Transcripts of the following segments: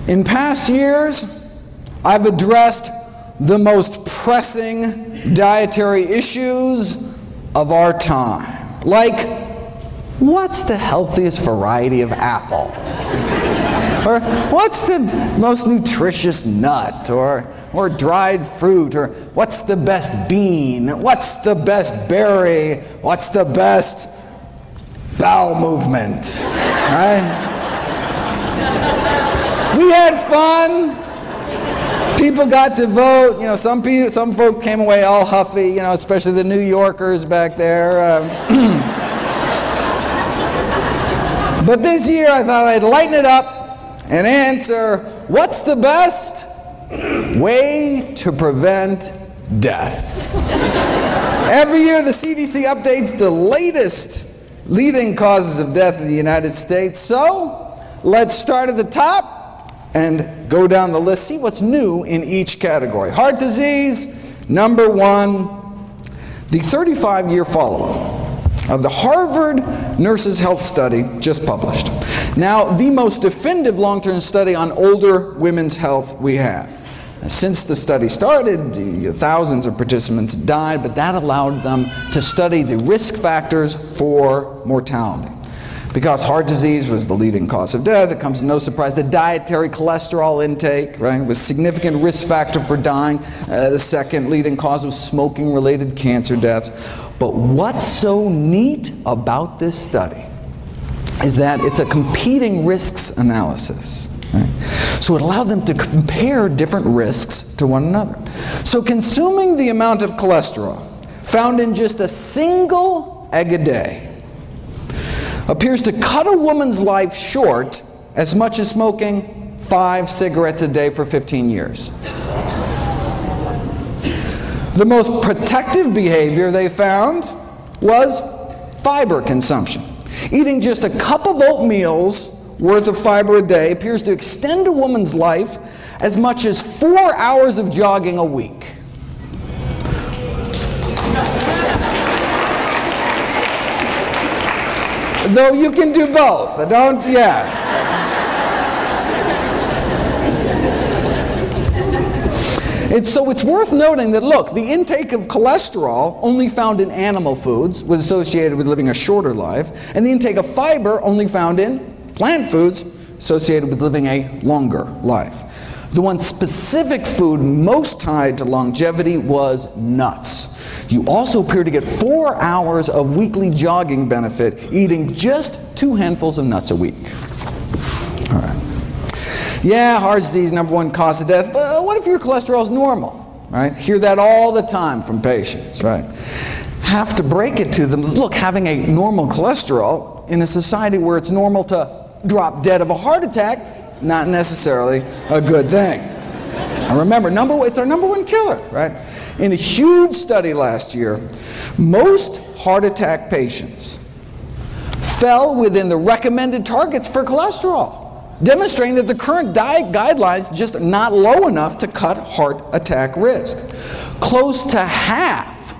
In past years, I've addressed the most pressing dietary issues of our time. Like, what's the healthiest variety of apple? Or what's the most nutritious nut? Or dried fruit? Or what's the best bean? What's the best berry? What's the best bowel movement? Right? We had fun. People got to vote. You know, some folk came away all huffy. You know, especially the New Yorkers back there. But this year, I thought I'd lighten it up and answer: what's the best way to prevent death? Every year, the CDC updates the latest leading causes of death in the United States. So let's start at the top and go down the list, see what's new in each category. Heart disease, number one, the 35-year follow-up of the Harvard Nurses' Health Study just published. Now, the most definitive long-term study on older women's health we have. Since the study started, thousands of participants died, but that allowed them to study the risk factors for mortality. Because heart disease was the leading cause of death, it comes as no surprise. The dietary cholesterol intake, right, was a significant risk factor for dying. The second leading cause was smoking-related cancer deaths. But what's so neat about this study is that it's a competing risks analysis. Right? So it allowed them to compare different risks to one another. So consuming the amount of cholesterol found in just a single egg a day appears to cut a woman's life short as much as smoking 5 cigarettes a day for 15 years. The most protective behavior they found was fiber consumption. Eating just a cup of oatmeal's worth of fiber a day appears to extend a woman's life as much as 4 hours of jogging a week. Though you can do both. So it's worth noting that, look, the intake of cholesterol only found in animal foods was associated with living a shorter life, and the intake of fiber only found in plant foods associated with living a longer life. The one specific food most tied to longevity was nuts. You also appear to get 4 hours of weekly jogging benefit eating just 2 handfuls of nuts a week. All right. Yeah, heart disease, number one cause of death, but what if your cholesterol is normal? Right? Hear that all the time from patients, right? Have to break it to them. Look, having a normal cholesterol in a society where it's normal to drop dead of a heart attack, not necessarily a good thing. And remember, it's our number one killer, right? In a huge study last year, most heart attack patients fell within the recommended targets for cholesterol, demonstrating that the current diet guidelines just are not low enough to cut heart attack risk. Close to half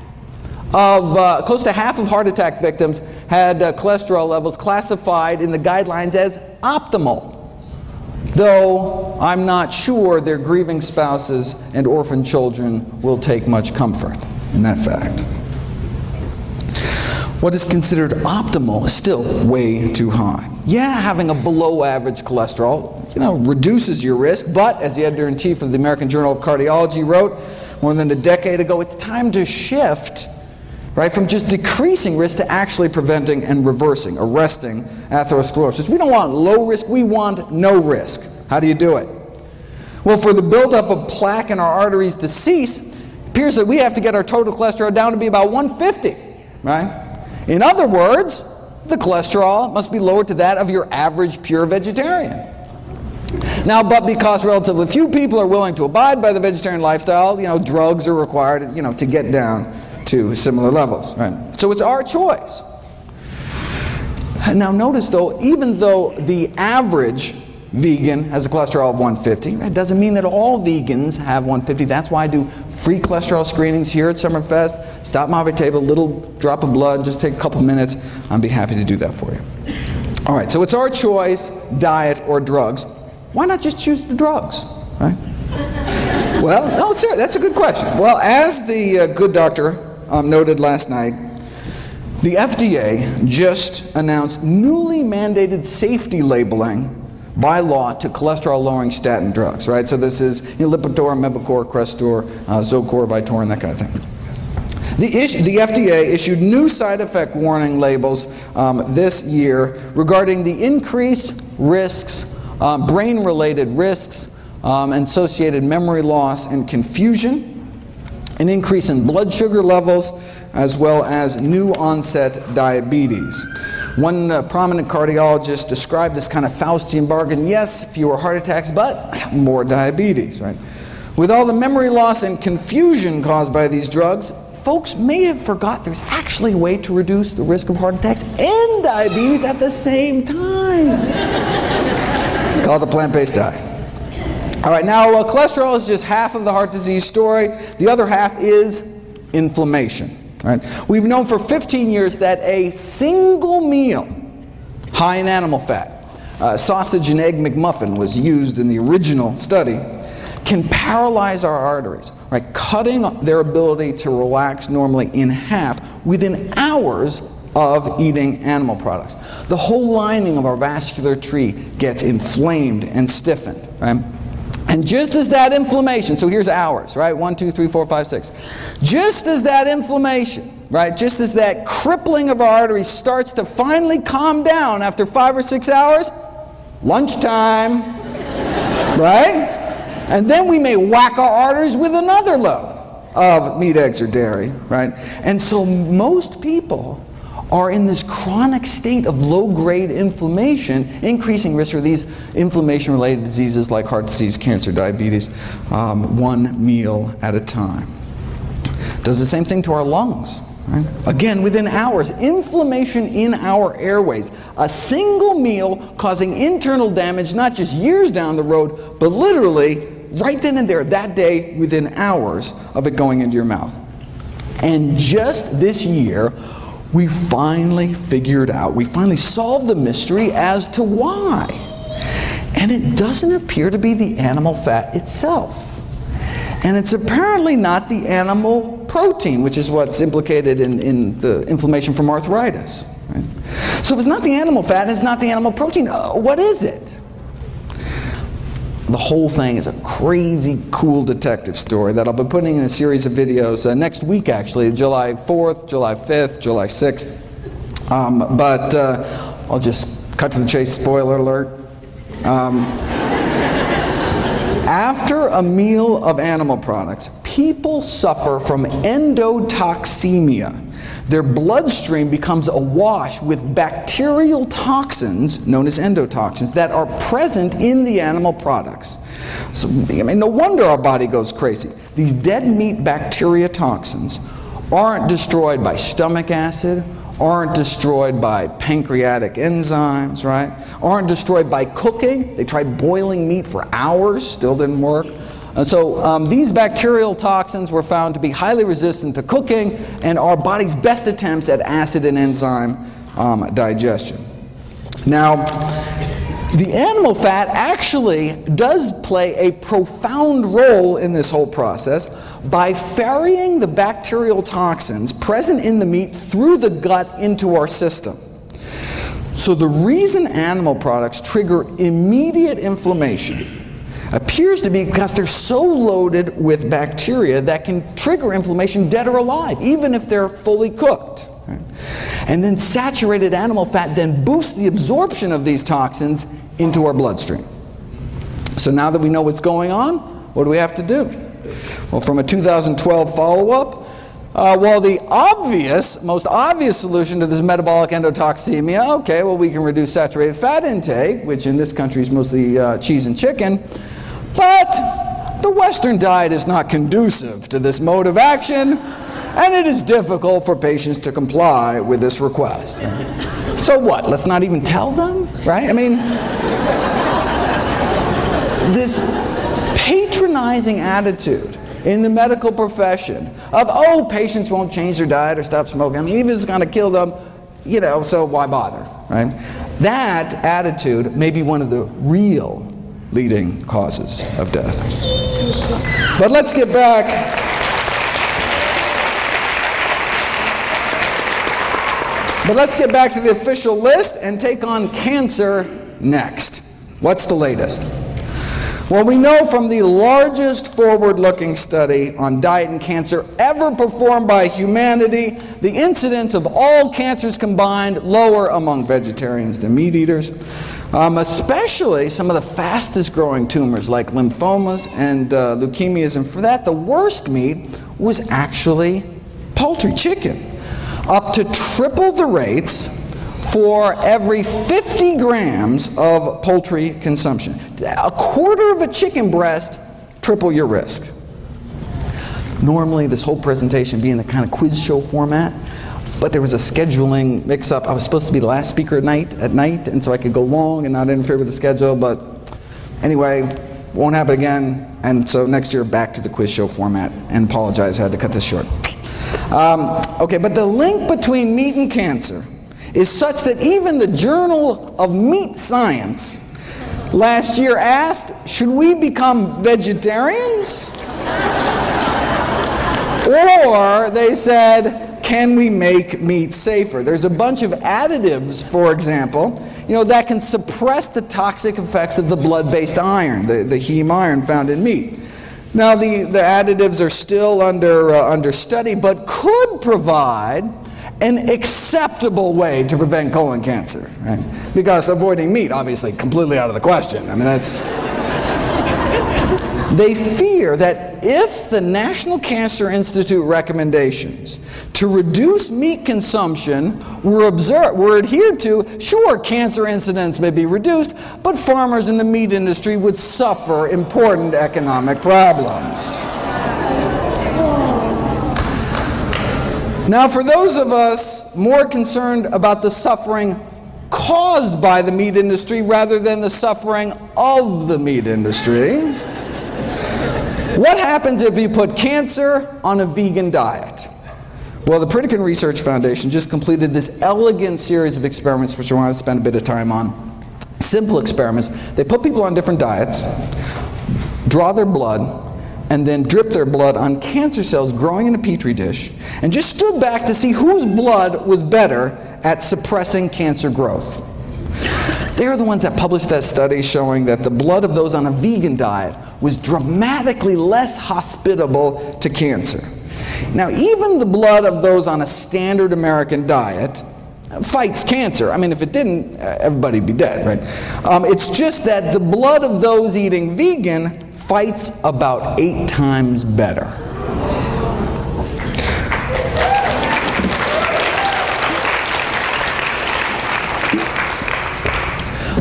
of heart attack victims had cholesterol levels classified in the guidelines as optimal, though I'm not sure their grieving spouses and orphan children will take much comfort in that fact. What is considered optimal is still way too high. Yeah, having a below average cholesterol, reduces your risk, but as the editor-in-chief of the American Journal of Cardiology wrote more than a decade ago, it's time to shift, right, from just decreasing risk to actually preventing and arresting atherosclerosis. We don't want low risk, we want no risk. How do you do it? Well, for the buildup of plaque in our arteries to cease, it appears that we have to get our total cholesterol down to be about 150, right? In other words, the cholesterol must be lowered to that of your average pure vegetarian. Now, but because relatively few people are willing to abide by the vegetarian lifestyle, drugs are required, to get down to similar levels, right? So it's our choice. Now notice though, even though the average vegan has a cholesterol of 150, it doesn't mean that all vegans have 150. That's why I do free cholesterol screenings here at Summerfest. Stop by my table, a little drop of blood, just take a couple minutes. I'd be happy to do that for you. All right, so it's our choice, diet or drugs. why not just choose the drugs, right? Well, no, sir, that's a good question. Well, as the good doctor noted last night, the FDA just announced newly mandated safety labeling by law to cholesterol-lowering statin drugs, right? So this is Lipitor, Mevacor, Crestor, Zocor, Vytorin, that kind of thing. The FDA issued new side effect warning labels this year regarding the increased risks, brain-related risks, associated memory loss and confusion, an increase in blood sugar levels, as well as new onset diabetes. One prominent cardiologist described this kind of Faustian bargain: yes, fewer heart attacks, but more diabetes, right? With all the memory loss and confusion caused by these drugs, folks may have forgot there's actually a way to reduce the risk of heart attacks and diabetes at the same time. Called the plant-based diet. All right, now cholesterol is just half of the heart disease story. The other half is inflammation. Right? We've known for 15 years that a single meal high in animal fat, sausage and egg McMuffin was used in the original study, can paralyze our arteries, right? Cutting their ability to relax normally in half within hours of eating animal products. The whole lining of our vascular tree gets inflamed and stiffened, right? And just as that inflammation, so here's hours, right? 1, 2, 3, 4, 5, 6. Just as that inflammation, right? Just as that crippling of our arteries starts to finally calm down after 5 or 6 hours, lunchtime, right? And then we may whack our arteries with another load of meat, eggs, or dairy, right? And so most people are in this chronic state of low-grade inflammation, increasing risk for these inflammation-related diseases like heart disease, cancer, diabetes, one meal at a time. Does the same thing to our lungs. Right? Again, within hours, inflammation in our airways. A single meal causing internal damage, not just years down the road, but literally right then and there, that day, within hours of it going into your mouth. And just this year, we finally figured out, we finally solved the mystery as to why. And it doesn't appear to be the animal fat itself. And it's apparently not the animal protein, which is what's implicated in the inflammation from arthritis. Right? So if it's not the animal fat, it's not the animal protein, what is it? The whole thing is a crazy, cool detective story that I'll be putting in a series of videos next week, actually, July 4th, July 5th, July 6th. But I'll just cut to the chase, spoiler alert. After a meal of animal products, people suffer from endotoxemia. Their bloodstream becomes awash with bacterial toxins, known as endotoxins, that are present in the animal products. So, I mean, no wonder our body goes crazy. These dead meat bacteria toxins aren't destroyed by stomach acid, aren't destroyed by pancreatic enzymes, right? Aren't destroyed by cooking. They tried boiling meat for hours, still didn't work. So these bacterial toxins were found to be highly resistant to cooking and our body's best attempts at acid and enzyme digestion. Now, the animal fat actually does play a profound role in this whole process by ferrying the bacterial toxins present in the meat through the gut into our system. So the reason animal products trigger immediate inflammation appears to be because they're so loaded with bacteria that can trigger inflammation dead or alive, even if they're fully cooked. Right? And then saturated animal fat then boosts the absorption of these toxins into our bloodstream. So now that we know what's going on, what do we have to do? Well, from a 2012 follow-up, well, the most obvious solution to this metabolic endotoxemia, okay, well, we can reduce saturated fat intake, which in this country is mostly cheese and chicken, but the Western diet is not conducive to this mode of action, and it is difficult for patients to comply with this request. Right? So what? Let's not even tell them, right? I mean, this patronizing attitude in the medical profession of, oh, patients won't change their diet or stop smoking. I mean, even if it's going to kill them, you know, so why bother, right? That attitude may be one of the real leading causes of death. But let's get back. But let's get back to the official list and take on cancer next. What's the latest? Well, we know from the largest forward-looking study on diet and cancer ever performed by humanity, the incidence of all cancers combined lower among vegetarians than meat eaters, especially some of the fastest growing tumors like lymphomas and leukemias, and for that the worst meat was actually poultry, chicken. Up to triple the rates for every 50 grams of poultry consumption. A quarter of a chicken breast, triple your risk. Normally this whole presentation being the kind of quiz show format, but there was a scheduling mix-up. I was supposed to be the last speaker at night, and so I could go long and not interfere with the schedule, but anyway, won't happen again, and so next year back to the quiz show format, and apologize, I had to cut this short. Okay, but the link between meat and cancer is such that even the Journal of Meat Science last year asked, should we become vegetarians? Or they said, can we make meat safer? There's a bunch of additives, for example, that can suppress the toxic effects of the blood-based iron, the heme iron found in meat. Now, the additives are still under study, but could provide an acceptable way to prevent colon cancer, right? Because avoiding meat, obviously, completely out of the question. I mean, that's... They fear that if the National Cancer Institute recommendations to reduce meat consumption were adhered to, sure, cancer incidence may be reduced, but farmers in the meat industry would suffer important economic problems. Now, for those of us more concerned about the suffering caused by the meat industry rather than the suffering of the meat industry, what happens if you put cancer on a vegan diet? Well, the Pritikin Research Foundation just completed this elegant series of experiments which I want to spend a bit of time on. Simple experiments. They put people on different diets, draw their blood, and then drip their blood on cancer cells growing in a petri dish, and just stood back to see whose blood was better at suppressing cancer growth. They're the ones that published that study showing that the blood of those on a vegan diet was dramatically less hospitable to cancer. Now, even the blood of those on a standard American diet fights cancer. I mean, if it didn't, everybody'd be dead, right? It's just that the blood of those eating vegan fights about 8 times better.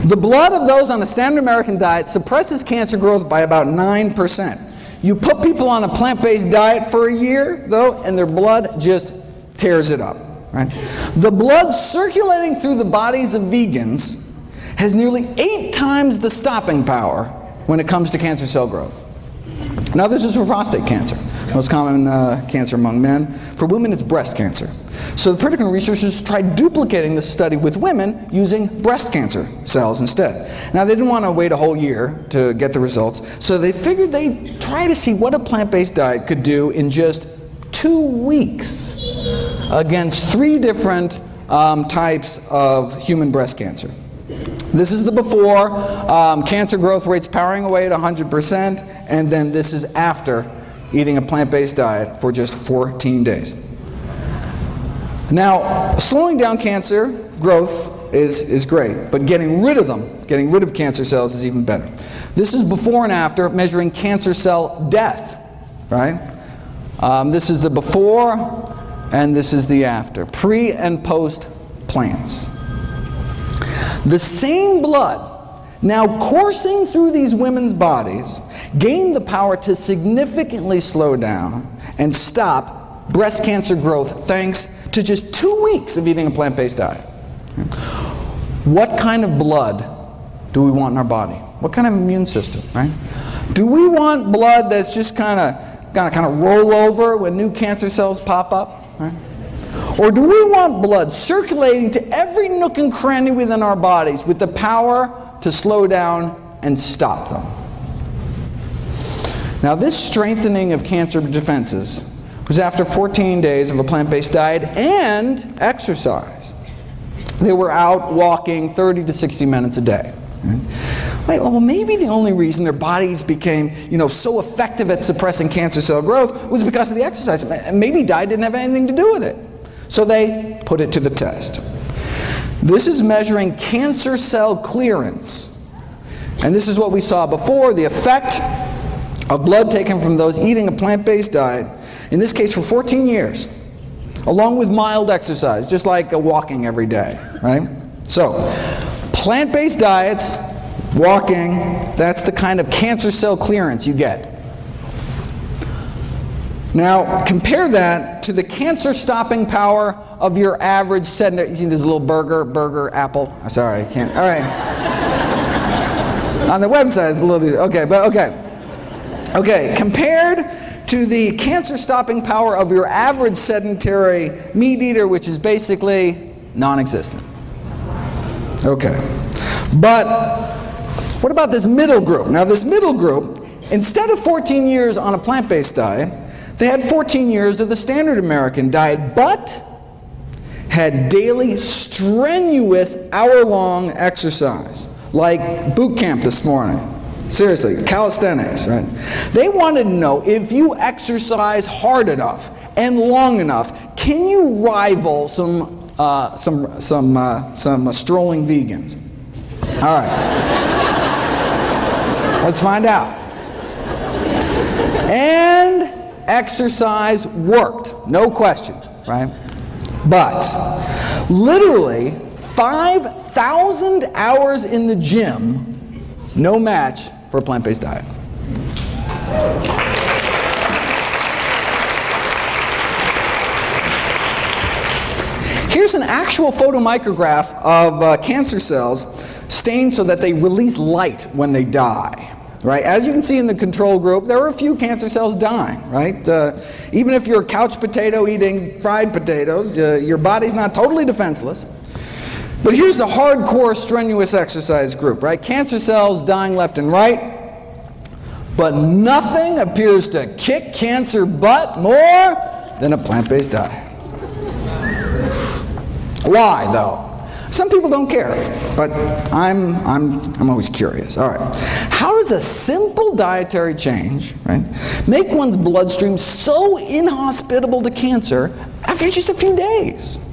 The blood of those on a standard American diet suppresses cancer growth by about 9%. You put people on a plant-based diet for a year, though, and their blood just tears it up. Right? The blood circulating through the bodies of vegans has nearly 8 times the stopping power when it comes to cancer cell growth. Now, this is for prostate cancer, most common cancer among men. For women, it's breast cancer. So the Pritikin researchers tried duplicating this study with women using breast cancer cells instead. Now, they didn't want to wait a whole year to get the results, so they figured they'd try to see what a plant-based diet could do in just 2 weeks against 3 different types of human breast cancer. This is the before, cancer growth rates powering away at 100%, and then this is after eating a plant-based diet for just 14 days. Now, slowing down cancer growth is great, but getting rid of them, getting rid of cancer cells is even better. This is before and after measuring cancer cell death, right? This is the before, and this is the after, pre and post plants. The same blood now coursing through these women's bodies gained the power to significantly slow down and stop breast cancer growth thanks to just 2 weeks of eating a plant-based diet. What kind of blood do we want in our body? What kind of immune system, right? Do we want blood that's just kind of roll over when new cancer cells pop up, right? Or do we want blood circulating to every nook and cranny within our bodies with the power to slow down and stop them. Now, this strengthening of cancer defenses was after 14 days of a plant-based diet and exercise. They were out walking 30 to 60 minutes a day. Right? Well, maybe the only reason their bodies became, so effective at suppressing cancer cell growth was because of the exercise. Maybe diet didn't have anything to do with it. So they put it to the test. This is measuring cancer cell clearance. And this is what we saw before, the effect of blood taken from those eating a plant-based diet, in this case for 14 years, along with mild exercise, just like walking every day, right? So, plant-based diets, walking, that's the kind of cancer cell clearance you get. Now, compare that to the cancer-stopping power of your average sedentary. You see this little burger, apple? Oh, sorry, I can't. All right. On the website, it's a little, okay, but okay. Okay, compared to the cancer-stopping power of your average sedentary meat eater, which is basically non-existent. Okay. But what about this middle group? Now, this middle group, instead of 14 years on a plant-based diet, they had 14 years of the standard American diet, but had daily strenuous hour-long exercise, like boot camp this morning. Seriously, calisthenics, right? They wanted to know, if you exercise hard enough and long enough, can you rival some strolling vegans? All right. Let's find out. And exercise worked, no question, right? But literally 5,000 hours in the gym, no match for a plant-based diet. Here's an actual photomicrograph of cancer cells stained so that they release light when they die. Right? As you can see in the control group, there are a few cancer cells dying, right? Even if you're a couch potato eating fried potatoes, your body's not totally defenseless. But here's the hardcore strenuous exercise group, right? Cancer cells dying left and right, but nothing appears to kick cancer butt more than a plant-based diet. Why, though? Some people don't care, but I'm always curious. All right, how does a simple dietary change, right, make one's bloodstream so inhospitable to cancer after just a few days?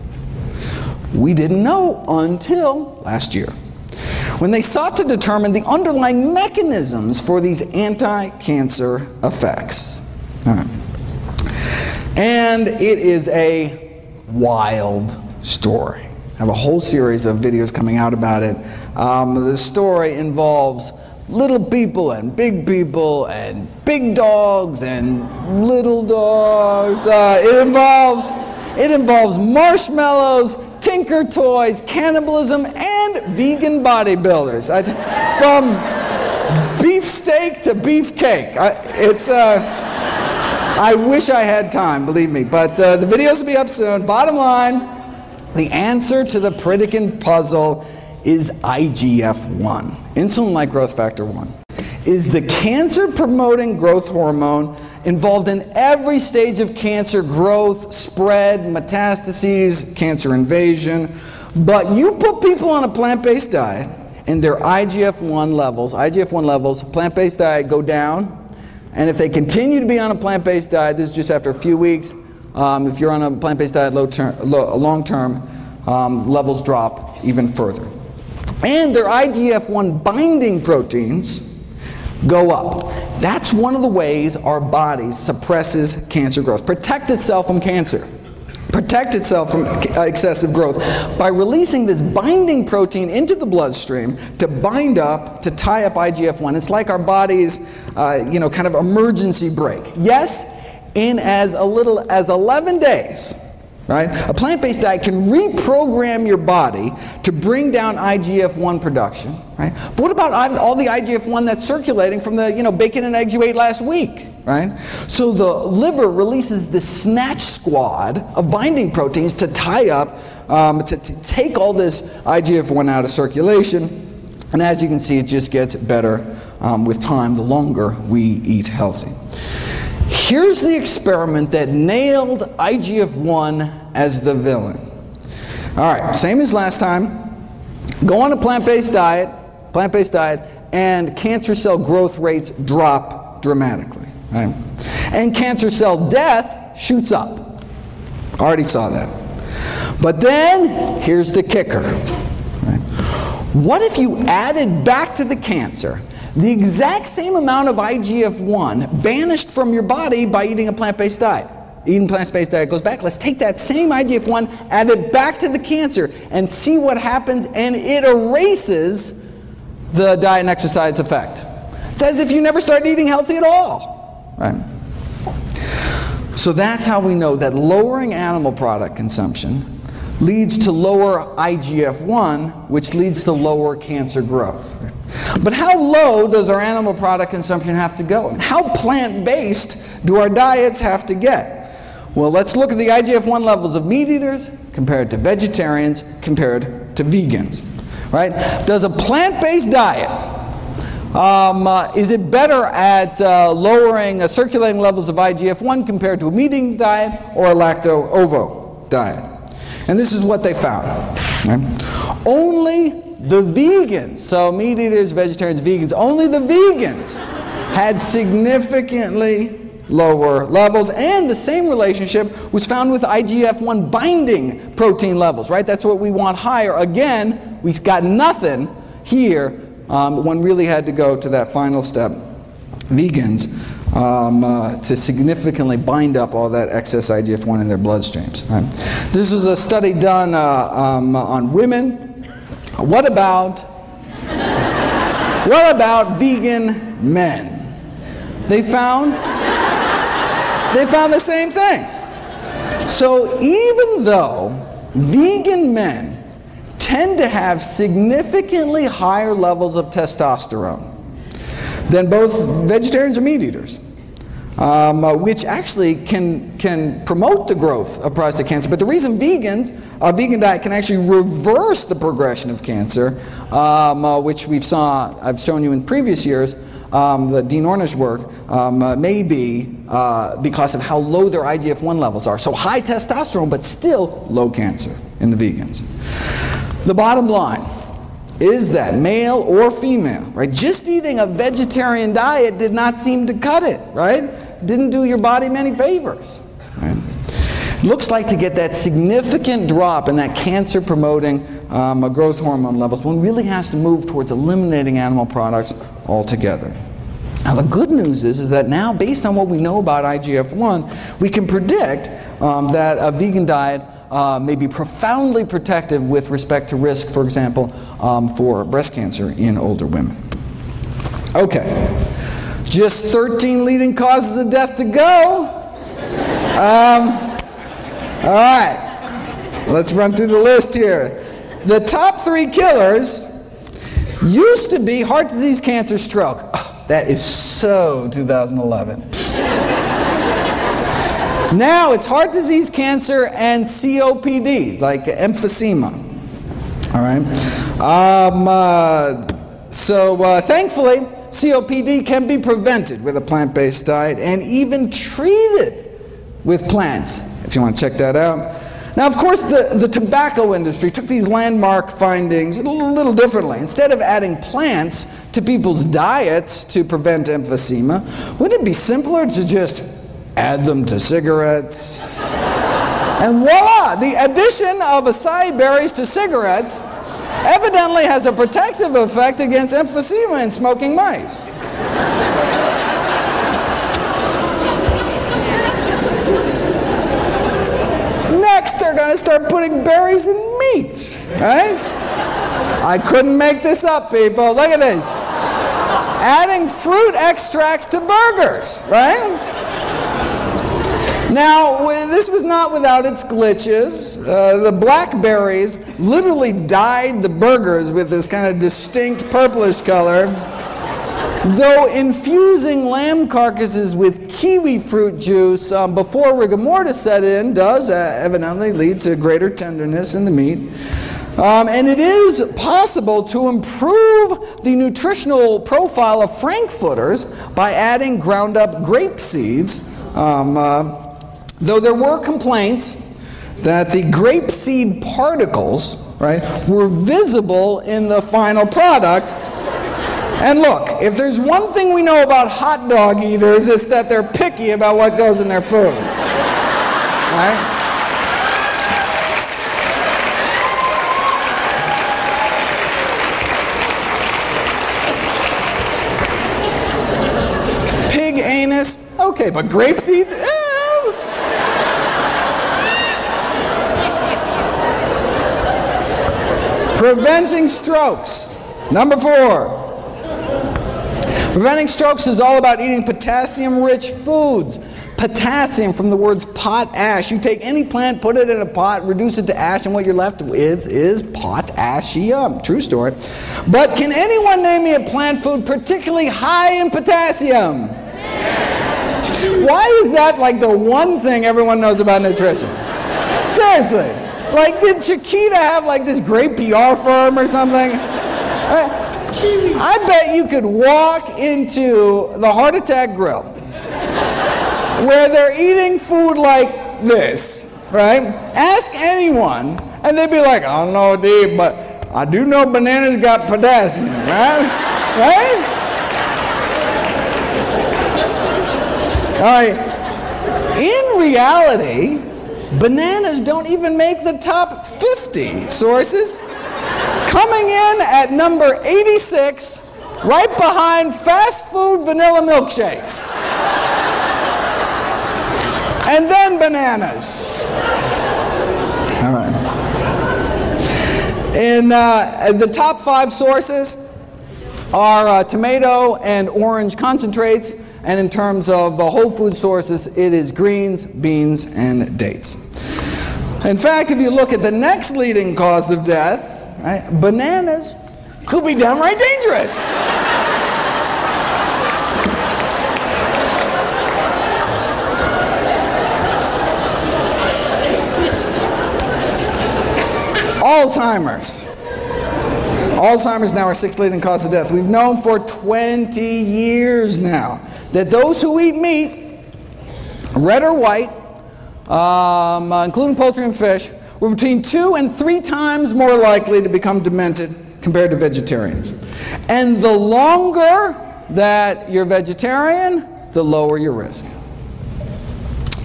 We didn't know until last year, when they sought to determine the underlying mechanisms for these anti-cancer effects. All right. And it is a wild story. I have a whole series of videos coming out about it. The story involves little people and big dogs and little dogs. It involves marshmallows, Tinker Toys, cannibalism, and vegan bodybuilders. From beefsteak to beefcake. I wish I had time, believe me. But the videos will be up soon. Bottom line, the answer to the Pritikin puzzle is IGF-1, insulin-like growth factor 1. Is the cancer-promoting growth hormone involved in every stage of cancer growth, spread, metastases, cancer invasion. But you put people on a plant-based diet and their IGF-1 levels, plant-based diet go down. And if they continue to be on a plant-based diet, this is just after a few weeks, if you're on a plant-based diet long-term, levels drop even further. And their IGF-1 binding proteins go up. That's one of the ways our body suppresses cancer growth. Protect itself from cancer. Protect itself from excessive growth by releasing this binding protein into the bloodstream to bind up, to tie up IGF-1. It's like our body's, kind of emergency brake. Yes, in as little as 11 days, right? A plant-based diet can reprogram your body to bring down IGF-1 production, right? But what about all the IGF-1 that's circulating from the, bacon and eggs you ate last week, right? So the liver releases this snatch squad of binding proteins to tie up, to take all this IGF-1 out of circulation. And as you can see, it just gets better with time the longer we eat healthy. Here's the experiment that nailed IGF-1 as the villain. All right, same as last time. Go on a plant-based diet, and cancer cell growth rates drop dramatically. Right? And cancer cell death shoots up. Already saw that. But then, here's the kicker. Right? What if you added back to the cancer the exact same amount of IGF-1 banished from your body by eating a plant-based diet? Eating plant-based diet goes back. Let's take that same IGF-1, add it back to the cancer, and see what happens, and it erases the diet and exercise effect. It's as if you never started eating healthy at all. Right? So that's how we know that lowering animal product consumption leads to lower IGF-1, which leads to lower cancer growth. But how low does our animal product consumption have to go? And how plant-based do our diets have to get? Well, let's look at the IGF-1 levels of meat eaters compared to vegetarians compared to vegans. Right? Does a plant-based diet, is it better at lowering circulating levels of IGF-1 compared to a meat-eating diet or a lacto-ovo diet? And this is what they found. Right? Only the vegans, so meat eaters, vegetarians, vegans, only the vegans had significantly lower levels, and the same relationship was found with IGF-1 binding protein levels, right? That's what we want higher. Again, we got nothing here. One really had to go to that final step, vegans, to significantly bind up all that excess IGF-1 in their bloodstreams. Right? This was a study done on women. What about vegan men? They found the same thing. So even though vegan men tend to have significantly higher levels of testosterone than both vegetarians or meat eaters, which actually can promote the growth of prostate cancer. But the reason a vegan diet can actually reverse the progression of cancer, which I've shown you in previous years, the Dean Ornish work, may be because of how low their IGF-1 levels are. So high testosterone, but still low cancer in the vegans. The bottom line is that male or female, right, just eating a vegetarian diet did not seem to cut it, right? Didn't do your body many favors. Right? Looks like to get that significant drop in that cancer-promoting growth hormone levels, one really has to move towards eliminating animal products altogether. Now the good news is that now, based on what we know about IGF-1, we can predict that a vegan diet may be profoundly protective with respect to risk, for example, for breast cancer in older women. Okay, just 13 leading causes of death to go. All right, let's run through the list here. The top 3 killers used to be heart disease, cancer, stroke. Oh, that is so 2011. Now it's heart disease, cancer, and COPD, like emphysema. All right. Thankfully, COPD can be prevented with a plant-based diet and even treated with plants, if you want to check that out. Now, of course, the tobacco industry took these landmark findings a little differently. Instead of adding plants to people's diets to prevent emphysema, wouldn't it be simpler to just add them to cigarettes? And voila! The addition of acai berries to cigarettes evidently has a protective effect against emphysema in smoking mice. Next, they're going to start putting berries in meat, right? I couldn't make this up, people. Look at this. Adding fruit extracts to burgers, right? Now, this was not without its glitches. The blackberries literally dyed the burgers with this kind of distinct purplish color, though infusing lamb carcasses with kiwi fruit juice before rigor mortis set in does evidently lead to greater tenderness in the meat. And it is possible to improve the nutritional profile of frankfurters by adding ground up grape seeds, though there were complaints that the grape seed particles, right, were visible in the final product. And look, if there's one thing we know about hot dog eaters, it's that they're picky about what goes in their food. Right? Pig anus, okay, but grape seeds? Preventing strokes. Number 4. Preventing strokes is all about eating potassium-rich foods. Potassium from the words potash. You take any plant, put it in a pot, reduce it to ash, and what you're left with is potassium. True story. But can anyone name me a plant food particularly high in potassium? Why is that like the one thing everyone knows about nutrition? Seriously. Like, did Chiquita have like this great PR firm or something? I bet you could walk into the Heart Attack Grill where they're eating food like this, right? Ask anyone, and they'd be like, I don't know, Dave, but I do know bananas got potassium, right? Right? All right. In reality, bananas don't even make the top 50 sources. Coming in at number 86, right behind fast food vanilla milkshakes. And then bananas. All right. In the top 5 sources are tomato and orange concentrates, and in terms of the whole food sources, it is greens, beans, and dates. In fact, if you look at the next leading cause of death, right, bananas could be downright dangerous. Alzheimer's. Alzheimer's now our 6th leading cause of death. We've known for 20 years now that those who eat meat, red or white, including poultry and fish, were between 2 and 3 times more likely to become demented compared to vegetarians. And the longer that you're vegetarian, the lower your risk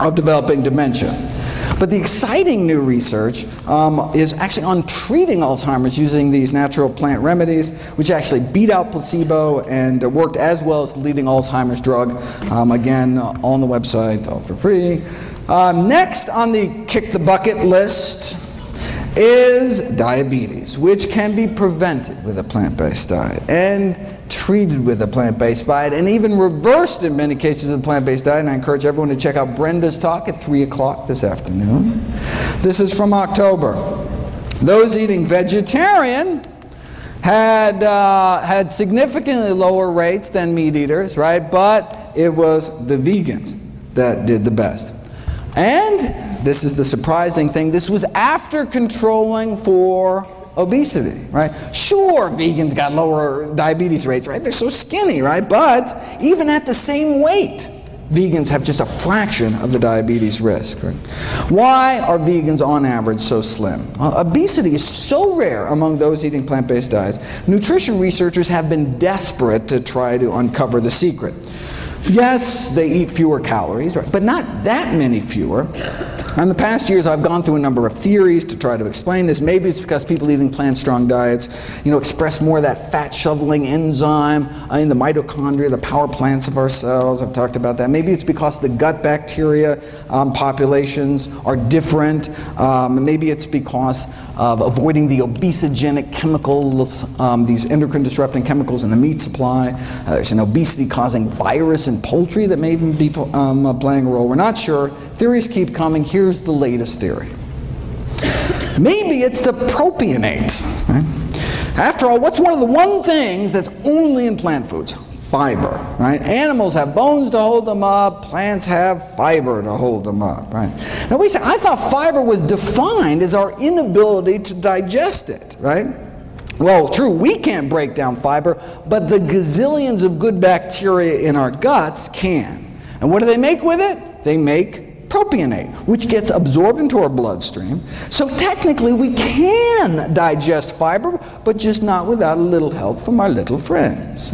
of developing dementia. But the exciting new research is actually on treating Alzheimer's using these natural plant remedies, which actually beat out placebo and worked as well as the leading Alzheimer's drug. Again, on the website, all for free. Next on the kick the bucket list is diabetes, which can be prevented with a plant-based diet and treated with a plant-based diet and even reversed in many cases with a plant-based diet. And I encourage everyone to check out Brenda's talk at 3 o'clock this afternoon. This is from October. Those eating vegetarian had significantly lower rates than meat eaters, right? But it was the vegans that did the best. And this is the surprising thing, this was after controlling for obesity, right? Sure, vegans got lower diabetes rates, right? They're so skinny, right? But even at the same weight, vegans have just a fraction of the diabetes risk, right? Why are vegans on average so slim? Well, obesity is so rare among those eating plant-based diets. Nutrition researchers have been desperate to try to uncover the secret. Yes, they eat fewer calories, right? But not that many fewer. In the past years, I've gone through a number of theories to try to explain this. Maybe it's because people eating plant-strong diets, express more of that fat-shoveling enzyme in the mitochondria, the power plants of our cells. I've talked about that. Maybe it's because the gut bacteria populations are different. Maybe it's because of avoiding the obesogenic chemicals, these endocrine-disrupting chemicals in the meat supply. There's an obesity-causing virus in poultry that may even be playing a role. We're not sure. Theories keep coming. Here's the latest theory. Maybe it's the propionate. Right? After all, what's one of the things that's only in plant foods? fiber, right? Animals have bones to hold them up, plants have fiber to hold them up, right? Now we say, I thought fiber was defined as our inability to digest it, right? Well, true, we can't break down fiber, but the gazillions of good bacteria in our guts can. And what do they make with it? They make propionate, which gets absorbed into our bloodstream. So technically we can digest fiber, but just not without a little help from our little friends.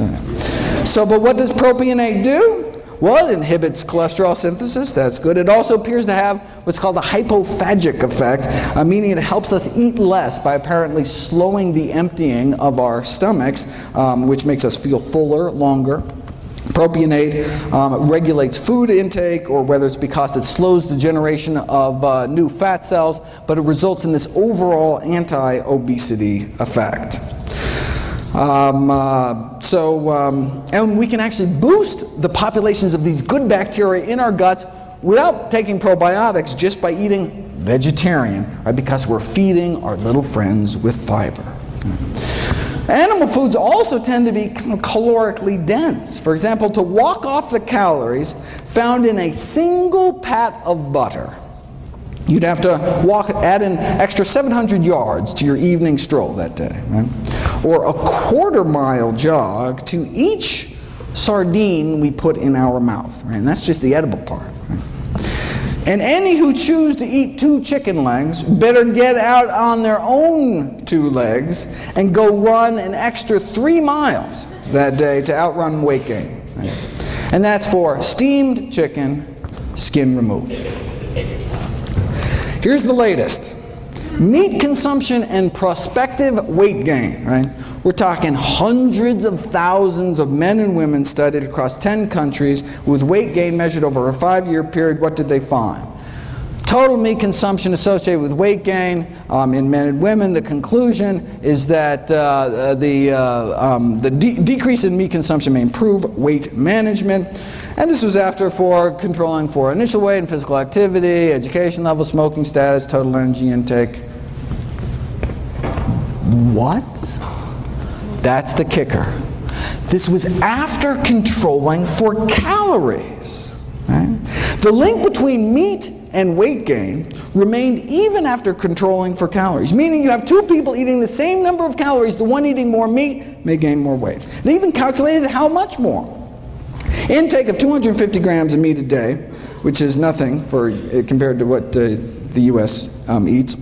But what does propionate do? Well, it inhibits cholesterol synthesis. That's good. It also appears to have what's called a hypophagic effect, meaning it helps us eat less by apparently slowing the emptying of our stomachs, which makes us feel fuller longer. Propionate regulates food intake, or whether it's because it slows the generation of new fat cells, but it results in this overall anti-obesity effect. And we can actually boost the populations of these good bacteria in our guts without taking probiotics, just by eating vegetarian, right? Because we're feeding our little friends with fiber. Animal foods also tend to be calorically dense. For example, to walk off the calories found in a single pat of butter, you'd have to add an extra 700 yards to your evening stroll that day, right? Or a quarter-mile jog to each sardine we put in our mouth, right? And that's just the edible part, right? And any who choose to eat 2 chicken legs better get out on their own 2 legs and go run an extra 3 miles that day to outrun weight gain, right? And that's for steamed chicken, skin removed. Here's the latest. Meat consumption and prospective weight gain, right? We're talking hundreds of thousands of men and women studied across 10 countries with weight gain measured over a 5-year period. What did they find? Total meat consumption associated with weight gain in men and women. The conclusion is that the decrease in meat consumption may improve weight management. And this was after controlling for initial weight and physical activity, education level, smoking status, total energy intake. What? That's the kicker. This was after controlling for calories, right? The link between meat and weight gain remained even after controlling for calories, meaning you have 2 people eating the same number of calories, the one eating more meat may gain more weight. They even calculated how much more. Intake of 250 grams of meat a day, which is nothing compared to what the U.S. Eats,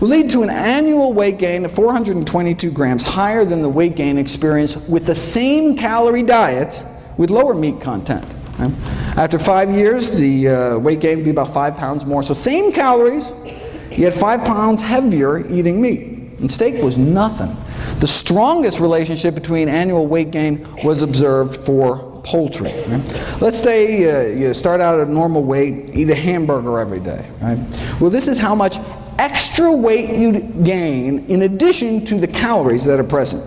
will lead to an annual weight gain of 422 grams, higher than the weight gain experienced with the same calorie diet with lower meat content. Right? After 5 years, the weight gain would be about 5 pounds more. So same calories, yet 5 pounds heavier eating meat. And steak was nothing. The strongest relationship between annual weight gain was observed for poultry. Right? Let's say you start out at a normal weight, eat a hamburger every day. Right? Well, this is how much extra weight you'd gain in addition to the calories that are present.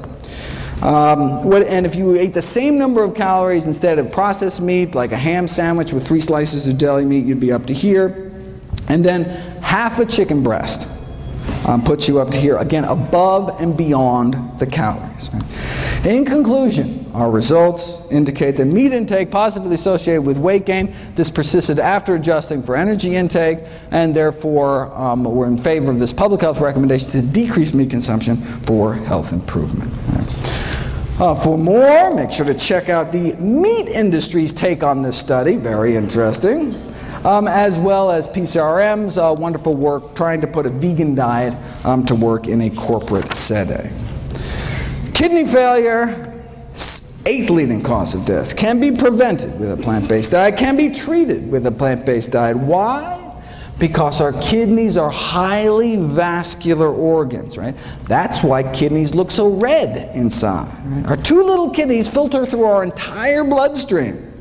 And if you ate the same number of calories instead of processed meat, like a ham sandwich with 3 slices of deli meat, you'd be up to here. And then half a chicken breast puts you up to here, again, above and beyond the calories. Right? In conclusion, our results indicate that meat intake positively associated with weight gain. This persisted after adjusting for energy intake, and therefore we're in favor of this public health recommendation to decrease meat consumption for health improvement. For more, make sure to check out the meat industry's take on this study, very interesting, as well as PCRM's wonderful work trying to put a vegan diet to work in a corporate setting. Kidney failure, 8th leading cause of death, can be prevented with a plant-based diet, can be treated with a plant-based diet. Why? Because our kidneys are highly vascular organs, right? That's why kidneys look so red inside. Right? Our 2 little kidneys filter through our entire bloodstream.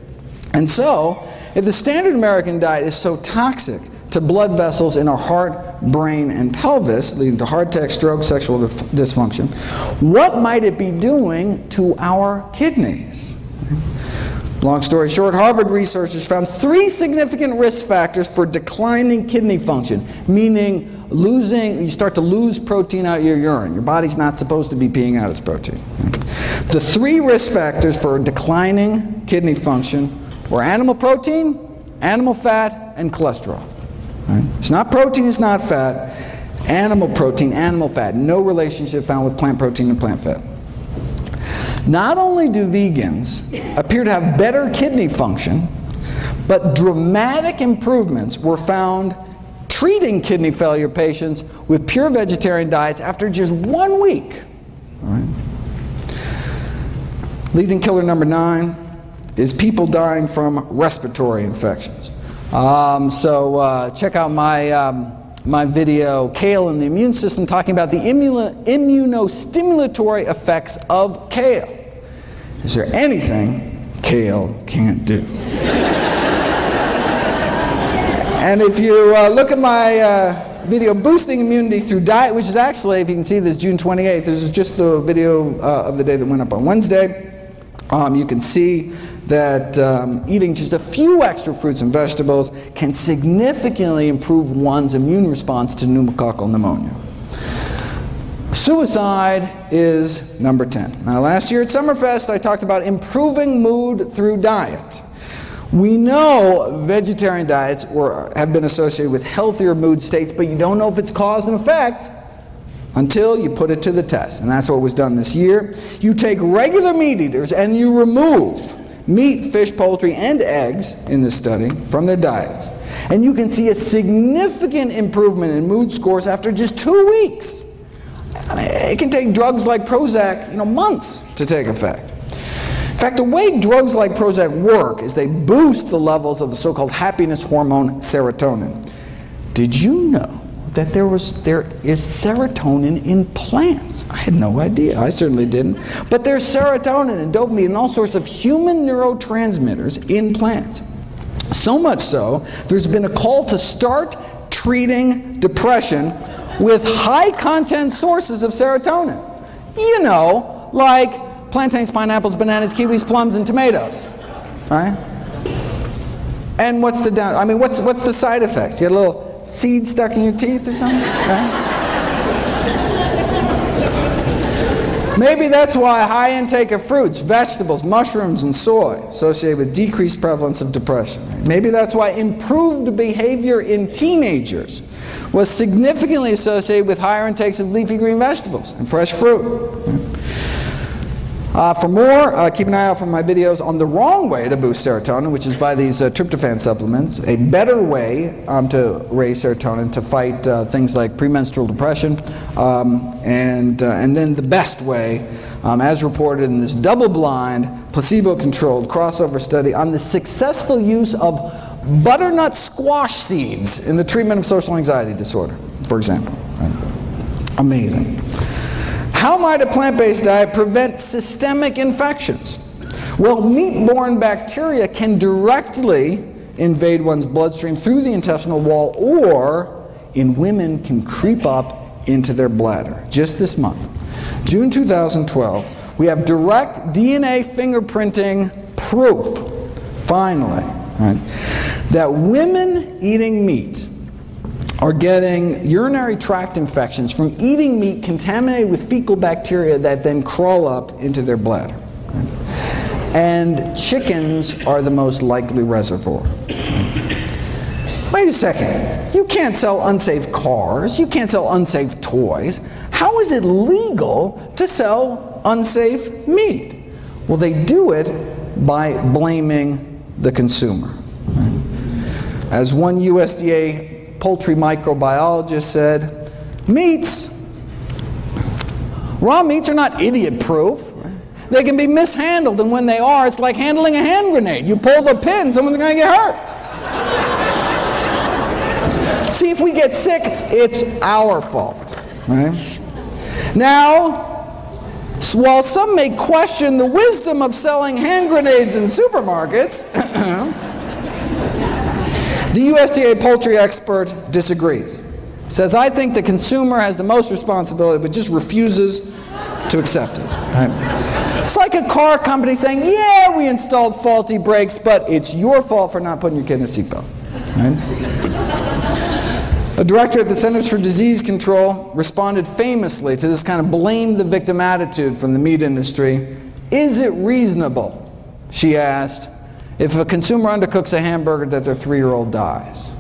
And so, if the standard American diet is so toxic to blood vessels in our heart, brain, and pelvis, leading to heart attack, stroke, sexual dysfunction, what might it be doing to our kidneys? Long story short, Harvard researchers found 3 significant risk factors for declining kidney function, meaning you start to lose protein out of your urine. Your body's not supposed to be peeing out its protein. The 3 risk factors for declining kidney function were animal protein, animal fat, and cholesterol. Right? It's not protein, it's not fat. Animal protein, animal fat. No relationship found with plant protein and plant fat. Not only do vegans appear to have better kidney function, but dramatic improvements were found treating kidney failure patients with pure vegetarian diets after just 1 week. All right. Leading killer number 9 is people dying from respiratory infections. Check out my video, Kale and the Immune System, talking about the immunostimulatory effects of kale. Is there anything kale can't do? And if you look at my video, Boosting Immunity Through Diet, which is actually, if you can see this, June 28th, this is just the video of the day that went up on Wednesday. You can see that eating just a few extra fruits and vegetables can significantly improve one's immune response to pneumococcal pneumonia. Suicide is number 10. Now, last year at Summerfest, I talked about improving mood through diet. We know vegetarian diets have been associated with healthier mood states, but you don't know if it's cause and effect until you put it to the test. And that's what was done this year. You take regular meat eaters and you remove meat, fish, poultry, and eggs in this study from their diets. And you can see a significant improvement in mood scores after just 2 weeks. I mean, it can take drugs like Prozac, months to take effect. In fact, the way drugs like Prozac work is they boost the levels of the so-called happiness hormone serotonin. Did you know that there is serotonin in plants? I had no idea. I certainly didn't. But there's serotonin and dopamine and all sorts of human neurotransmitters in plants. So much so, there's been a call to start treating depression with high-content sources of serotonin. Like plantains, pineapples, bananas, kiwis, plums, and tomatoes. Right? And what's the what's the side effects? You get a little seed stuck in your teeth or something? Right? Maybe that's why high intake of fruits, vegetables, mushrooms, and soy associated with decreased prevalence of depression. Right? Maybe that's why improved behavior in teenagers was significantly associated with higher intakes of leafy green vegetables and fresh fruit. For more, keep an eye out for my videos on the wrong way to boost serotonin, which is by these tryptophan supplements, a better way to raise serotonin to fight things like premenstrual depression, and then the best way, as reported in this double-blind, placebo-controlled crossover study on the successful use of butternut squash seeds in the treatment of social anxiety disorder, for example. Amazing. How might a plant-based diet prevent systemic infections? Well, meat-borne bacteria can directly invade one's bloodstream through the intestinal wall, or in women can creep up into their bladder. Just this month, June 2012, we have direct DNA fingerprinting proof, finally, right, that women eating meat are getting urinary tract infections from eating meat contaminated with fecal bacteria that then crawl up into their bladder. Right? And chickens are the most likely reservoir. Wait a second. You can't sell unsafe cars. You can't sell unsafe toys. How is it legal to sell unsafe meat? Well, they do it by blaming the consumer. Right? As one USDA poultry microbiologist said, raw meats are not idiot-proof. They can be mishandled, and when they are, it's like handling a hand grenade. You pull the pin, someone's going to get hurt. See, if we get sick, it's our fault. Right? Now, while some may question the wisdom of selling hand grenades in supermarkets, the USDA poultry expert disagrees. Says, I think the consumer has the most responsibility, but just refuses to accept it. Right? It's like a car company saying, yeah, we installed faulty brakes, but it's your fault for not putting your kid in a seatbelt. Right? A director at the Centers for Disease Control responded famously to this kind of blame the victim attitude from the meat industry Is it reasonable, she asked, if a consumer undercooks a hamburger that their 3-year-old dies?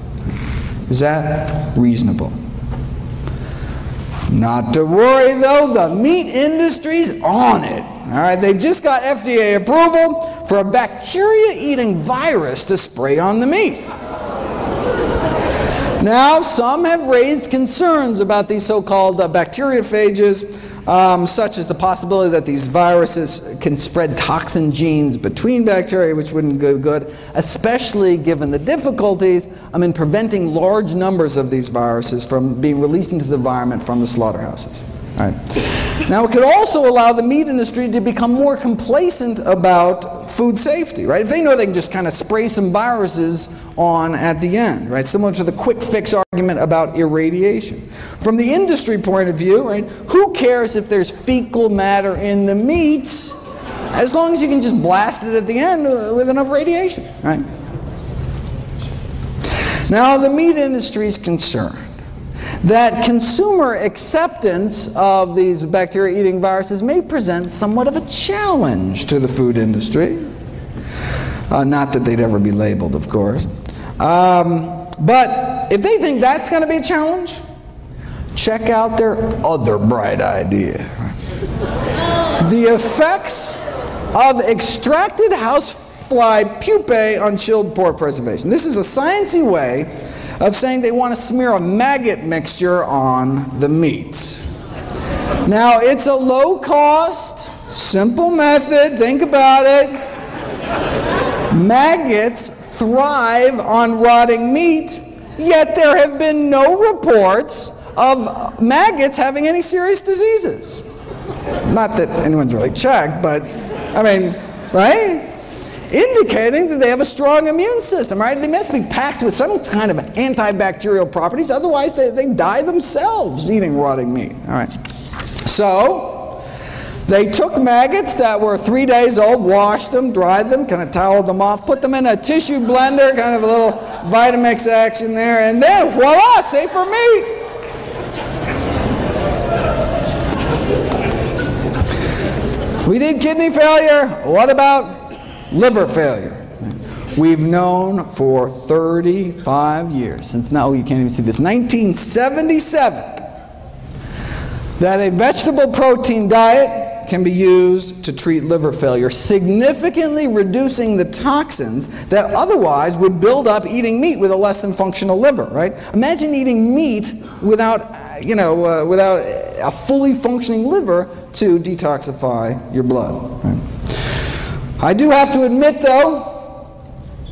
Is that reasonable? Not to worry though, the meat industry's on it. All right, they just got FDA approval for a bacteria-eating virus to spray on the meat. Now, some have raised concerns about these so-called bacteriophages, such as the possibility that these viruses can spread toxin genes between bacteria, which wouldn't go good, especially given the difficulties in preventing large numbers of these viruses from being released into the environment from the slaughterhouses. All right. Now, it could also allow the meat industry to become more complacent about food safety, right? If they know they can just kind of spray some viruses on at the end, right? Similar to the quick fix argument about irradiation. From the industry point of view, right, who cares if there's fecal matter in the meats, as long as you can just blast it at the end with enough radiation, right? Now, the meat industry is concerned that consumer acceptance of these bacteria-eating viruses may present somewhat of a challenge to the food industry. Not that they'd ever be labeled, of course. But if they think that's going to be a challenge, check out their other bright idea. The effects of extracted housefly pupae on chilled pork preservation. This is a sciencey way of saying they want to smear a maggot mixture on the meat. Now, it's a low-cost, simple method. Think about it. Maggots thrive on rotting meat, yet there have been no reports of maggots having any serious diseases. Not that anyone's really checked, but, I mean, right? Indicating that they have a strong immune system, right? They must be packed with some kind of antibacterial properties, otherwise they die themselves eating rotting meat. All right. So, they took maggots that were 3 days old, washed them, dried them, kind of toweled them off, put them in a tissue blender, kind of a little Vitamix action there, and then voila, safer meat. We did kidney failure. What about liver failure? We've known for 35 years, since now you can't even see this, 1977, that a vegetable protein diet can be used to treat liver failure, significantly reducing the toxins that otherwise would build up eating meat with a less than functional liver, right? Imagine eating meat without, without a fully functioning liver to detoxify your blood. Right? I do have to admit, though,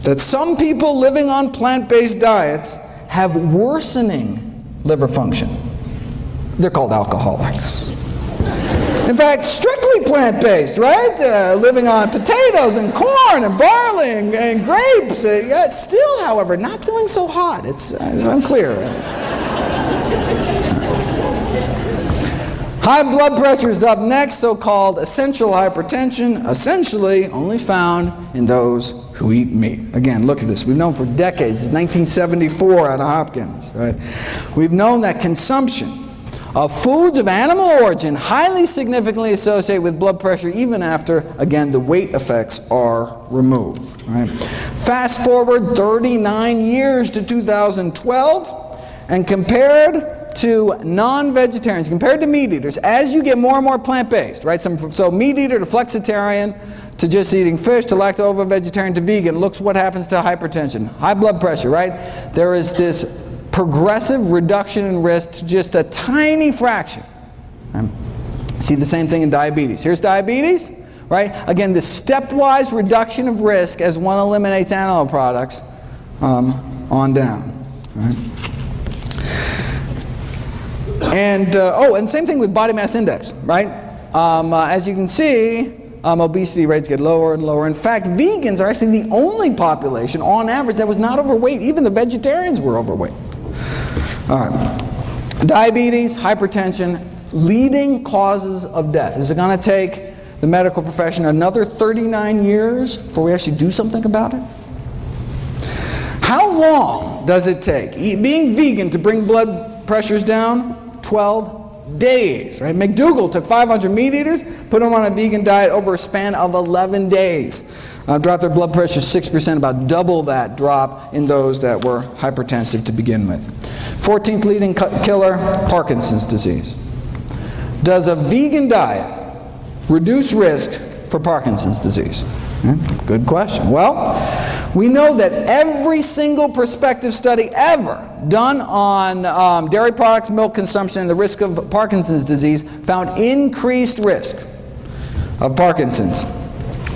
that some people living on plant-based diets have worsening liver function. They're called alcoholics. In fact, strictly plant-based, right? Living on potatoes and corn and barley and grapes. Still, however, not doing so hot. It's unclear. High blood pressure is up next, so-called essential hypertension, essentially only found in those who eat meat. Again, look at this. We've known for decades, it's 1974 out of Hopkins, right? We've known that consumption of foods of animal origin highly significantly associate with blood pressure even after, again, the weight effects are removed, right? Fast forward 39 years to 2012, and compared to non-vegetarians, compared to meat eaters, as you get more and more plant-based, right? So meat eater to flexitarian, to just eating fish, to lacto-vegetarian, to vegan, looks what happens to hypertension, high blood pressure, right? There is this progressive reduction in risk to just a tiny fraction. Right? See the same thing in diabetes. Here's diabetes, right? Again, the stepwise reduction of risk as one eliminates animal products on down. Right? And same thing with body mass index, right? As you can see, obesity rates get lower and lower. In fact, vegans are actually the only population, on average, that was not overweight. Even the vegetarians were overweight. All right. Diabetes, hypertension, leading causes of death. Is it going to take the medical profession another 39 years before we actually do something about it? How long does it take being vegan to bring blood pressures down? 12 days. Right? McDougall took 500 meat eaters, put them on a vegan diet over a span of 11 days. Dropped their blood pressure 6%, about double that drop in those that were hypertensive to begin with. 14th leading killer, Parkinson's disease. Does a vegan diet reduce risk for Parkinson's disease? Good question. Well, we know that every single prospective study ever done on dairy products, milk consumption, and the risk of Parkinson's disease found increased risk of Parkinson's.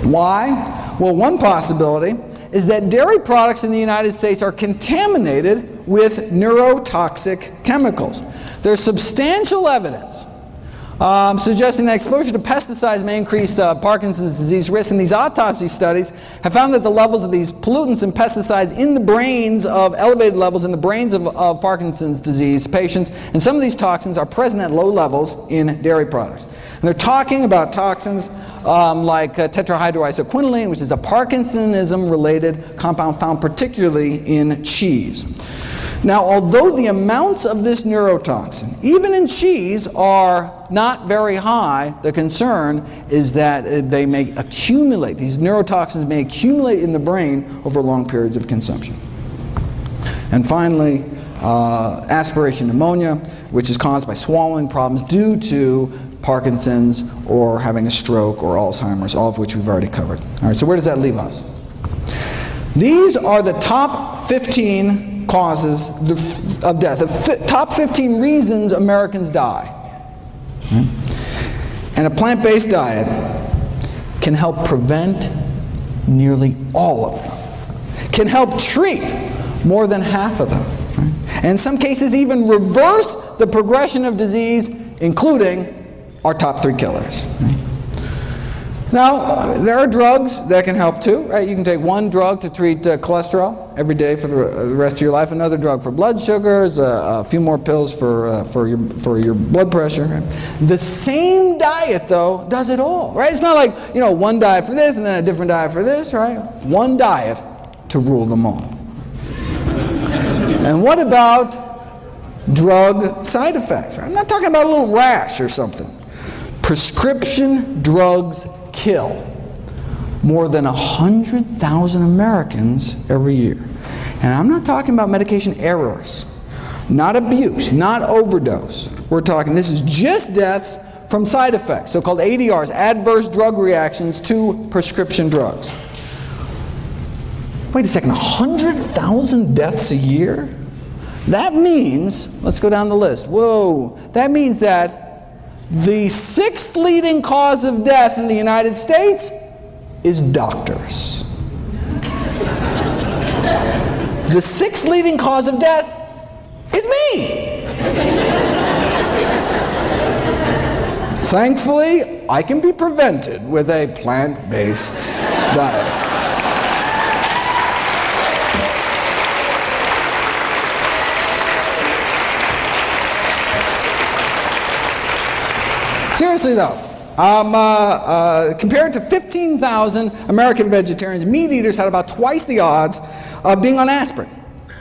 Why? Well, one possibility is that dairy products in the United States are contaminated with neurotoxic chemicals. There's substantial evidence suggesting that exposure to pesticides may increase Parkinson's disease risk, and these autopsy studies have found that the levels of these pollutants and pesticides in the brains of elevated levels in the brains of Parkinson's disease patients, and some of these toxins are present at low levels in dairy products. And they're talking about toxins like tetrahydroisoquinoline, which is a Parkinsonism-related compound found particularly in cheese. Now, although the amounts of this neurotoxin, even in cheese, are not very high, the concern is that they may accumulate. These neurotoxins may accumulate in the brain over long periods of consumption. And finally, aspiration pneumonia, which is caused by swallowing problems due to Parkinson's or having a stroke or Alzheimer's, all of which we've already covered. All right, so where does that leave us? These are the top 15 causes of death, the top 15 reasons Americans die. And a plant-based diet can help prevent nearly all of them, can help treat more than half of them, and in some cases even reverse the progression of disease, including our top 3 killers. Now, there are drugs that can help too, right? You can take one drug to treat cholesterol every day for the rest of your life, another drug for blood sugars, a few more pills for your blood pressure. Right? The same diet, though, does it all, right? It's not like, you know, one diet for this and then a different diet for this, right? One diet to rule them all. And what about drug side effects? Right? I'm not talking about a little rash or something. Prescription drugs kill more than 100,000 Americans every year. And I'm not talking about medication errors, not abuse, not overdose. We're talking, this is just deaths from side effects, so-called ADRs, adverse drug reactions to prescription drugs. Wait a second, 100,000 deaths a year? That means, let's go down the list. Whoa, that means that the 6th leading cause of death in the United States is doctors. The 6th leading cause of death is me. Thankfully, I can be prevented with a plant-based diet. Seriously though, compared to 15,000 American vegetarians, meat eaters had about twice the odds of being on aspirin,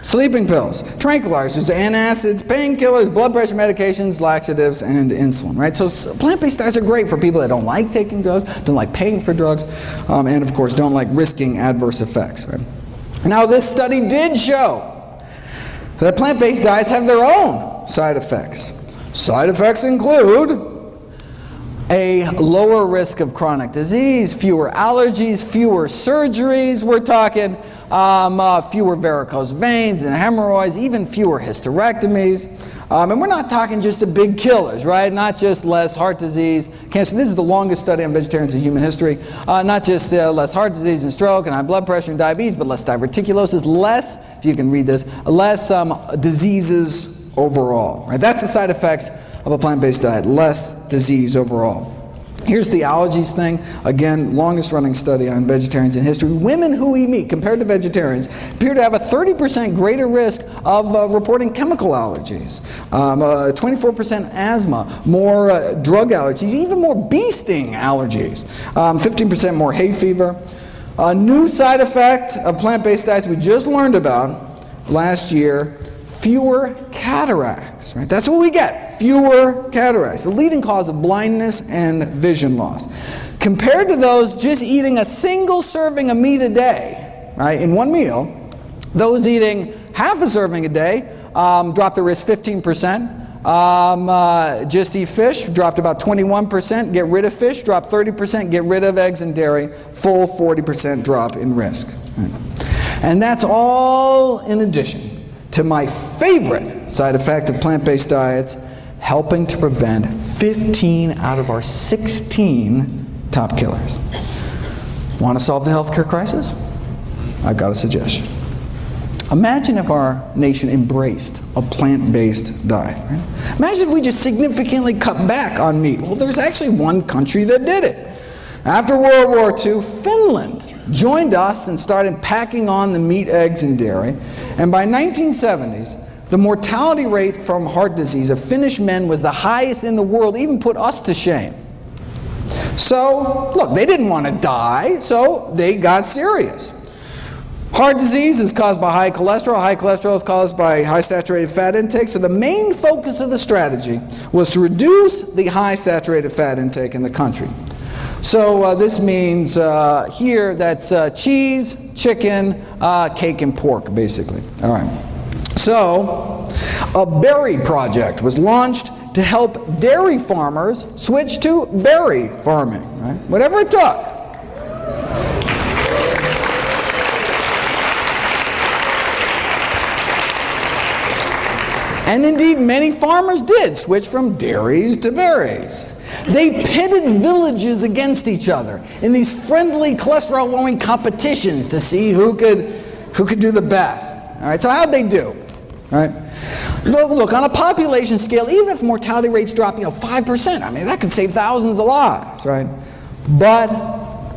sleeping pills, tranquilizers, antacids, painkillers, blood pressure medications, laxatives, and insulin. Right? So plant-based diets are great for people that don't like taking drugs, don't like paying for drugs, and of course don't like risking adverse effects. Right? Now this study did show that plant-based diets have their own side effects. Side effects include a lower risk of chronic disease, fewer allergies, fewer surgeries. We're talking fewer varicose veins and hemorrhoids, even fewer hysterectomies. And we're not talking just the big killers, right? Not just less heart disease, cancer. This is the longest study on vegetarians in human history. Not just less heart disease and stroke and high blood pressure and diabetes, but less diverticulosis, less, if you can read this, less diseases overall. Right? That's the side effects of a plant-based diet, less disease overall. Here's the allergies thing. Again, longest running study on vegetarians in history. Women who eat meat compared to vegetarians appear to have a 30% greater risk of reporting chemical allergies, 24% asthma, more drug allergies, even more bee sting allergies, 15% more hay fever. A new side effect of plant-based diets we just learned about last year, fewer cataracts. Right? That's what we get. fewer cataracts, the leading cause of blindness and vision loss. Compared to those just eating a single serving of meat a day, right, in one meal, those eating half a serving a day dropped the risk 15%. Just eat fish, dropped about 21%. Get rid of fish, dropped 30%. Get rid of eggs and dairy, full 40% drop in risk. And that's all in addition to my favorite side effect of plant-based diets, helping to prevent 15 out of our 16 top killers. Want to solve the healthcare crisis? I've got a suggestion. Imagine if our nation embraced a plant-based diet. Right? Imagine if we just significantly cut back on meat. Well, there's actually one country that did it. After World War II, Finland joined us and started packing on the meat, eggs, and dairy. And by 1970s, the mortality rate from heart disease of Finnish men was the highest in the world, even put us to shame. So, look, they didn't want to die, so they got serious. Heart disease is caused by high cholesterol. High cholesterol is caused by high saturated fat intake. So the main focus of the strategy was to reduce the high saturated fat intake in the country. So this means here that's cheese, chicken, cake, and pork, basically. All right. So a berry project was launched to help dairy farmers switch to berry farming, right? Whatever it took. And indeed, many farmers did switch from dairies to berries. They pitted villages against each other in these friendly cholesterol-lowering competitions to see who could do the best. All right, so how'd they do? All right, look, on a population scale, even if mortality rates drop, 5%, I mean, that could save thousands of lives, right? But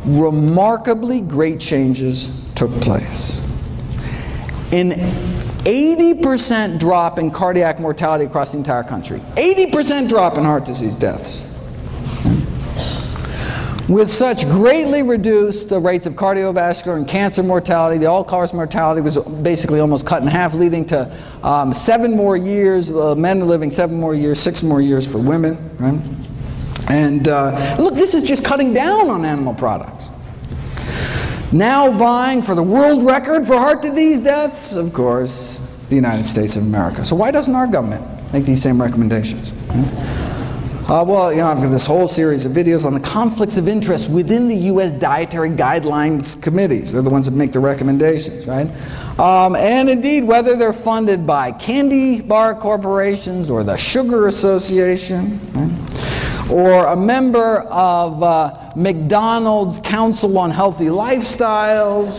remarkably great changes took place. In 80% drop in cardiac mortality across the entire country. 80% drop in heart disease deaths. With such greatly reduced rates of cardiovascular and cancer mortality, the all-cause mortality was basically almost cut in half, leading to 7 more years, men are living 7 more years, 6 more years for women. Right? And look, this is just cutting down on animal products. Now vying for the world record for heart disease deaths, of course, the United States of America. So why doesn't our government make these same recommendations? Well, I've got this whole series of videos on the conflicts of interest within the U.S. Dietary Guidelines Committees. They're the ones that make the recommendations, right? And indeed, whether they're funded by candy bar corporations or the Sugar Association, right? Or a member of McDonald's Council on Healthy Lifestyles,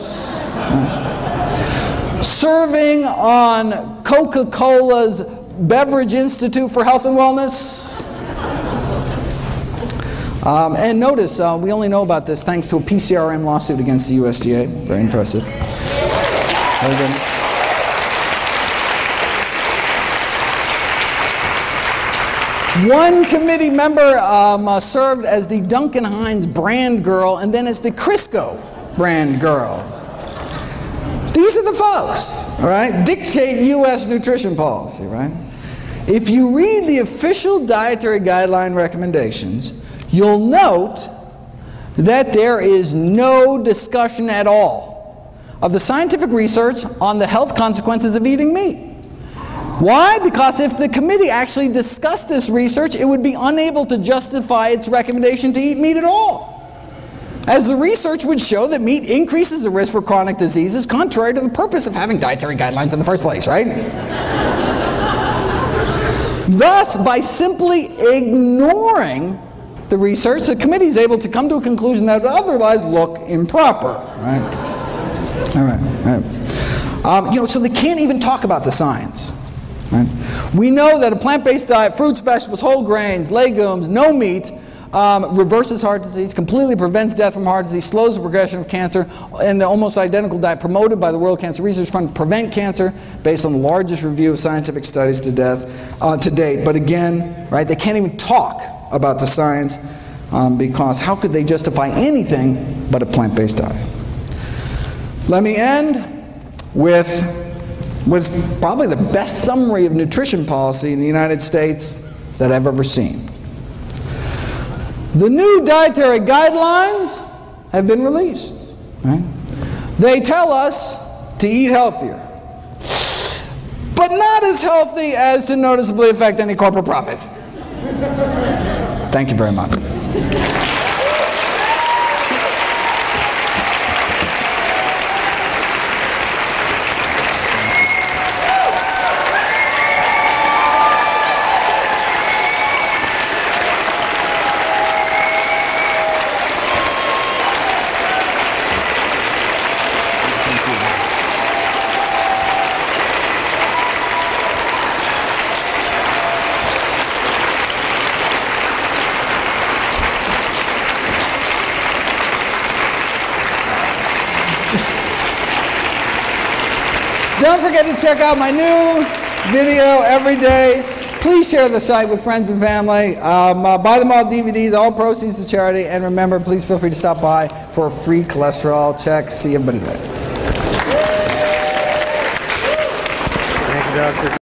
serving on Coca-Cola's Beverage Institute for Health and Wellness. And notice, we only know about this thanks to a PCRM lawsuit against the USDA. Very impressive. Very good. One committee member served as the Duncan Hines brand girl and then as the Crisco brand girl. These are the folks, all right, dictate U.S. nutrition policy, right? If you read the official dietary guideline recommendations, you'll note that there is no discussion at all of the scientific research on the health consequences of eating meat. Why? Because if the committee actually discussed this research, it would be unable to justify its recommendation to eat meat at all, as the research would show that meat increases the risk for chronic diseases, contrary to the purpose of having dietary guidelines in the first place, right? Thus, by simply ignoring the research, the committee is able to come to a conclusion that would otherwise look improper, right? All right. So they can't even talk about the science. Right? We know that a plant-based diet, fruits, vegetables, whole grains, legumes, no meat, reverses heart disease, completely prevents death from heart disease, slows the progression of cancer, and the almost identical diet promoted by the World Cancer Research Fund prevent cancer based on the largest review of scientific studies to date. But again, right, they can't even talk about the science because how could they justify anything but a plant-based diet? Let me end with what's probably the best summary of nutrition policy in the United States that I've ever seen. The new dietary guidelines have been released. Right? They tell us to eat healthier, but not as healthy as to noticeably affect any corporate profits. Thank you very much. Don't forget to check out my new video every day. Please share the site with friends and family. Buy them all DVDs, all proceeds to charity. And remember, please feel free to stop by for a free cholesterol check. See everybody there. Thank you, Doctor.